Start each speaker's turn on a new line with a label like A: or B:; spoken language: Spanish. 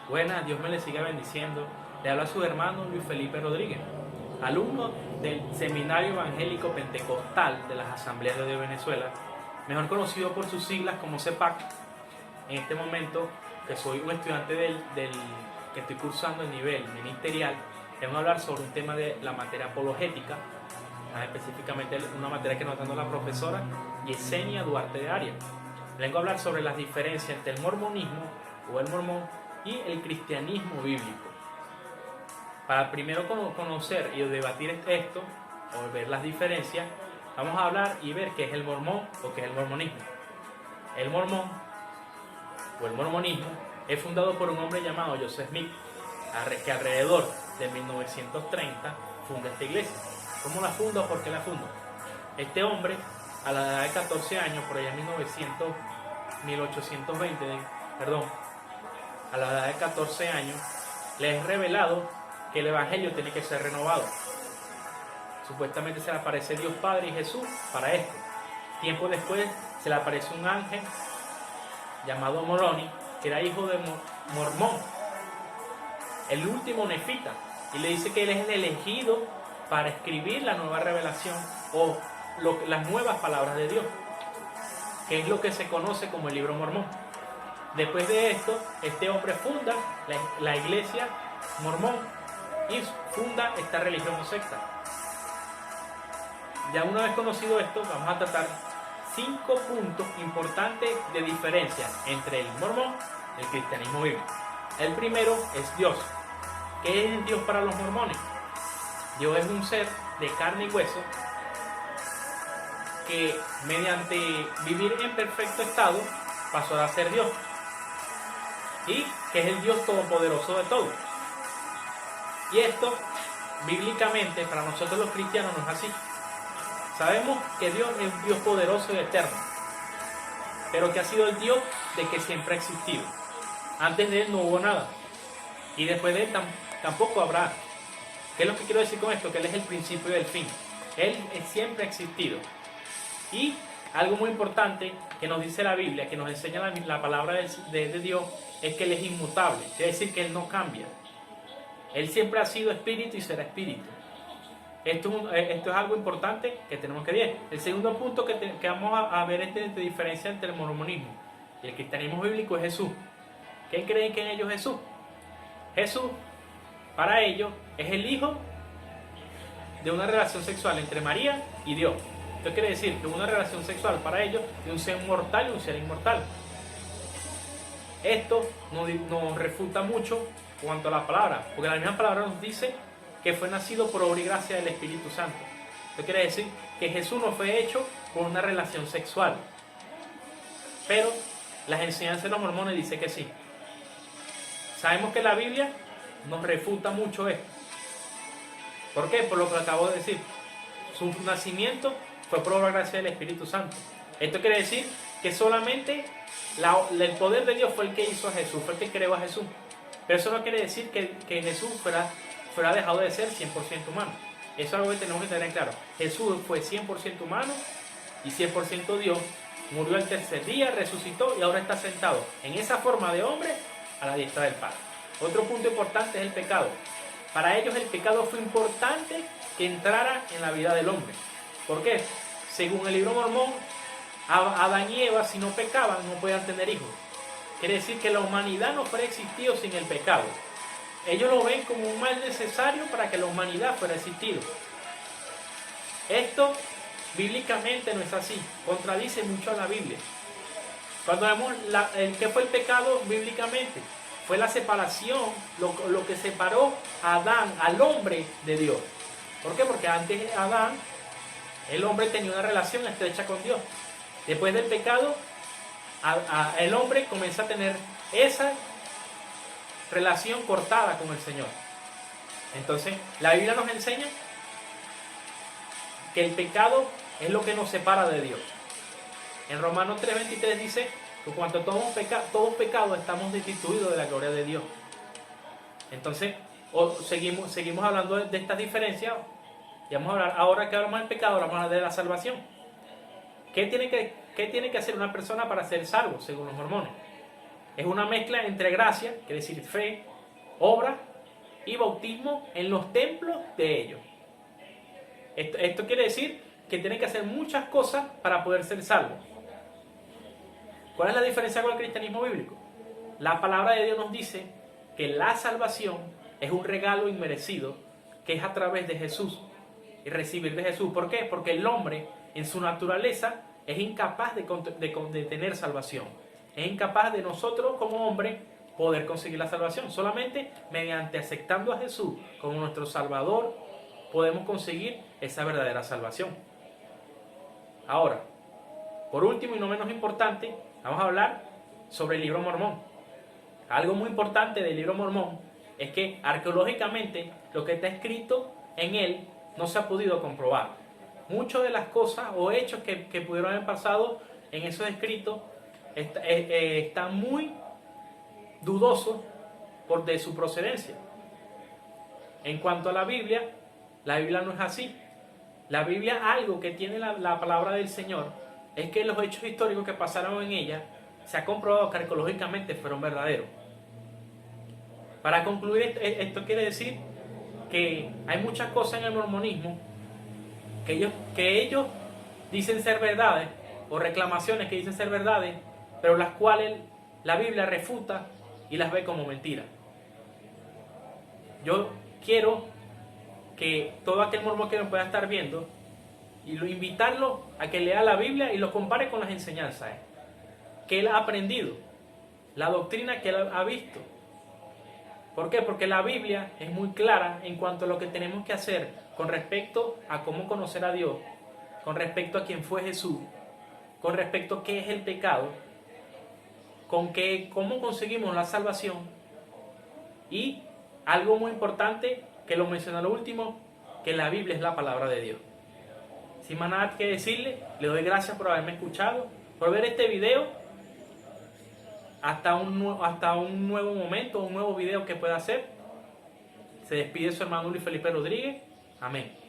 A: Buenas, Dios me le siga bendiciendo. Le habla su hermano Luis Felipe Rodríguez, alumno del Seminario Evangélico Pentecostal de las Asambleas de Dios de Venezuela, mejor conocido por sus siglas como CEPAC. En este momento, que soy un estudiante que estoy cursando el nivel ministerial, vengo a hablar sobre un tema de la materia apologética, más específicamente una materia que nos está dando la profesora Yesenia Duarte de Arias. Vengo a hablar sobre las diferencias entre el mormonismo o el mormón y el cristianismo bíblico. Para primero conocer y debatir esto, o ver las diferencias, vamos a hablar y ver qué es el mormón o qué es el mormonismo. El mormón o el mormonismo es fundado por un hombre llamado Joseph Smith, que alrededor de 1930 funda esta iglesia. ¿Cómo la funda o por qué la funda? Este hombre, a la edad de 14 años, por allá en 1820, a la edad de 14 años, le es revelado que el evangelio tiene que ser renovado. Supuestamente se le aparece Dios Padre y Jesús para esto. Tiempo después se le aparece un ángel llamado Moroni, que era hijo de Mormón, el último nefita, y le dice que él es el elegido para escribir la nueva revelación o las nuevas palabras de Dios, que es lo que se conoce como el libro mormón. Después de esto, este hombre funda la iglesia mormón y funda esta religión o secta. Ya una vez conocido esto, vamos a tratar 5 puntos importantes de diferencia entre el mormón y el cristianismo bíblico. El primero es Dios. ¿Qué es Dios para los mormones? Dios es un ser de carne y hueso que mediante vivir en perfecto estado pasó a ser Dios, y que es el Dios todopoderoso de todo. Y esto, bíblicamente, para nosotros los cristianos no es así. Sabemos que Dios es un Dios poderoso y eterno, pero que ha sido el Dios de que siempre ha existido. Antes de Él no hubo nada, y después de Él tampoco habrá. ¿Qué es lo que quiero decir con esto? Que Él es el principio y el fin. Él siempre ha existido. Y algo muy importante que nos dice la Biblia, que nos enseña la palabra de Dios, es que Él es inmutable. Quiere decir que Él no cambia. Él siempre ha sido espíritu y será espíritu. Esto es algo importante que tenemos que ver. El segundo punto que vamos a ver es de diferencia entre el mormonismo y el cristianismo bíblico es Jesús. ¿Quién creen que en ellos Jesús? Jesús, para ellos, es el hijo de una relación sexual entre María y Dios. Esto quiere decir que una relación sexual para ellos de un ser mortal y un ser inmortal. Esto nos refuta mucho cuanto a la palabra, porque la misma palabra nos dice que fue nacido por obra y gracia del Espíritu Santo. Esto quiere decir que Jesús no fue hecho por una relación sexual. Pero las enseñanzas de los mormones dicen que sí. Sabemos que la Biblia nos refuta mucho esto. ¿Por qué? Por lo que acabo de decir. Su nacimiento fue por obra y gracia del Espíritu Santo. Esto quiere decir que solamente el poder de Dios fue el que hizo a Jesús, fue el que creó a Jesús. Pero eso no quiere decir que Jesús fuera dejado de ser 100% humano. Eso es algo que tenemos que tener en claro. Jesús fue 100% humano y 100% Dios. Murió el tercer día, resucitó y ahora está sentado en esa forma de hombre a la diestra del Padre. Otro punto importante es el pecado. Para ellos el pecado fue importante que entrara en la vida del hombre. ¿Por qué? Según el libro mormón, Adán y Eva, si no pecaban, no podían tener hijos. Quiere decir que la humanidad no fuera existido sin el pecado. Ellos lo ven como un mal necesario para que la humanidad fuera existido. Esto bíblicamente no es así, contradice mucho a la Biblia. Cuando vemos ¿qué fue el pecado bíblicamente? Fue la separación, lo que separó a Adán, al hombre, de Dios. ¿Por qué? Porque antes de Adán, el hombre tenía una relación estrecha con Dios. Después del pecado, el hombre comienza a tener esa relación cortada con el Señor. Entonces, la Biblia nos enseña que el pecado es lo que nos separa de Dios. En Romanos 3:23 dice que cuanto todos pecados estamos destituidos de la gloria de Dios. Entonces, seguimos hablando de estas diferencias. Y vamos a hablar, ahora que hablamos del pecado, vamos a hablar de la salvación. ¿Qué tiene que hacer una persona para ser salvo, según los mormones? Es una mezcla entre gracia, quiere decir fe, obra y bautismo en los templos de ellos. Esto quiere decir que tienen que hacer muchas cosas para poder ser salvos. ¿Cuál es la diferencia con el cristianismo bíblico? La palabra de Dios nos dice que la salvación es un regalo inmerecido que es a través de Jesús y recibir de Jesús. ¿Por qué? Porque el hombre en su naturaleza es incapaz de tener salvación. Es incapaz de nosotros como hombre poder conseguir la salvación. Solamente mediante aceptando a Jesús como nuestro Salvador podemos conseguir esa verdadera salvación. Ahora, por último y no menos importante, vamos a hablar sobre el libro Mormón. Algo muy importante del libro Mormón es que arqueológicamente lo que está escrito en él no se ha podido comprobar. Muchas de las cosas o hechos que pudieron haber pasado en esos escritos están muy dudosos de su procedencia. En cuanto a la Biblia no es así. La Biblia, algo que tiene la palabra del Señor, es que los hechos históricos que pasaron en ella se ha comprobado que arqueológicamente fueron verdaderos. Para concluir, esto quiere decir que hay muchas cosas en el mormonismo que ellos dicen ser verdades, o reclamaciones que dicen ser verdades, pero las cuales la Biblia refuta y las ve como mentiras. Yo quiero que todo aquel mormón que me pueda estar viendo, y invitarlo a que lea la Biblia y lo compare con las enseñanzas que él ha aprendido, la doctrina que él ha visto. ¿Por qué? Porque la Biblia es muy clara en cuanto a lo que tenemos que hacer con respecto a cómo conocer a Dios, con respecto a quién fue Jesús, con respecto a qué es el pecado, cómo conseguimos la salvación, y algo muy importante que lo mencioné al último, que la Biblia es la palabra de Dios. Sin más nada que decirle, le doy gracias por haberme escuchado, por ver este video. Hasta un nuevo momento, un nuevo video que pueda hacer. Se despide su hermano Luis Felipe Rodríguez. Amén.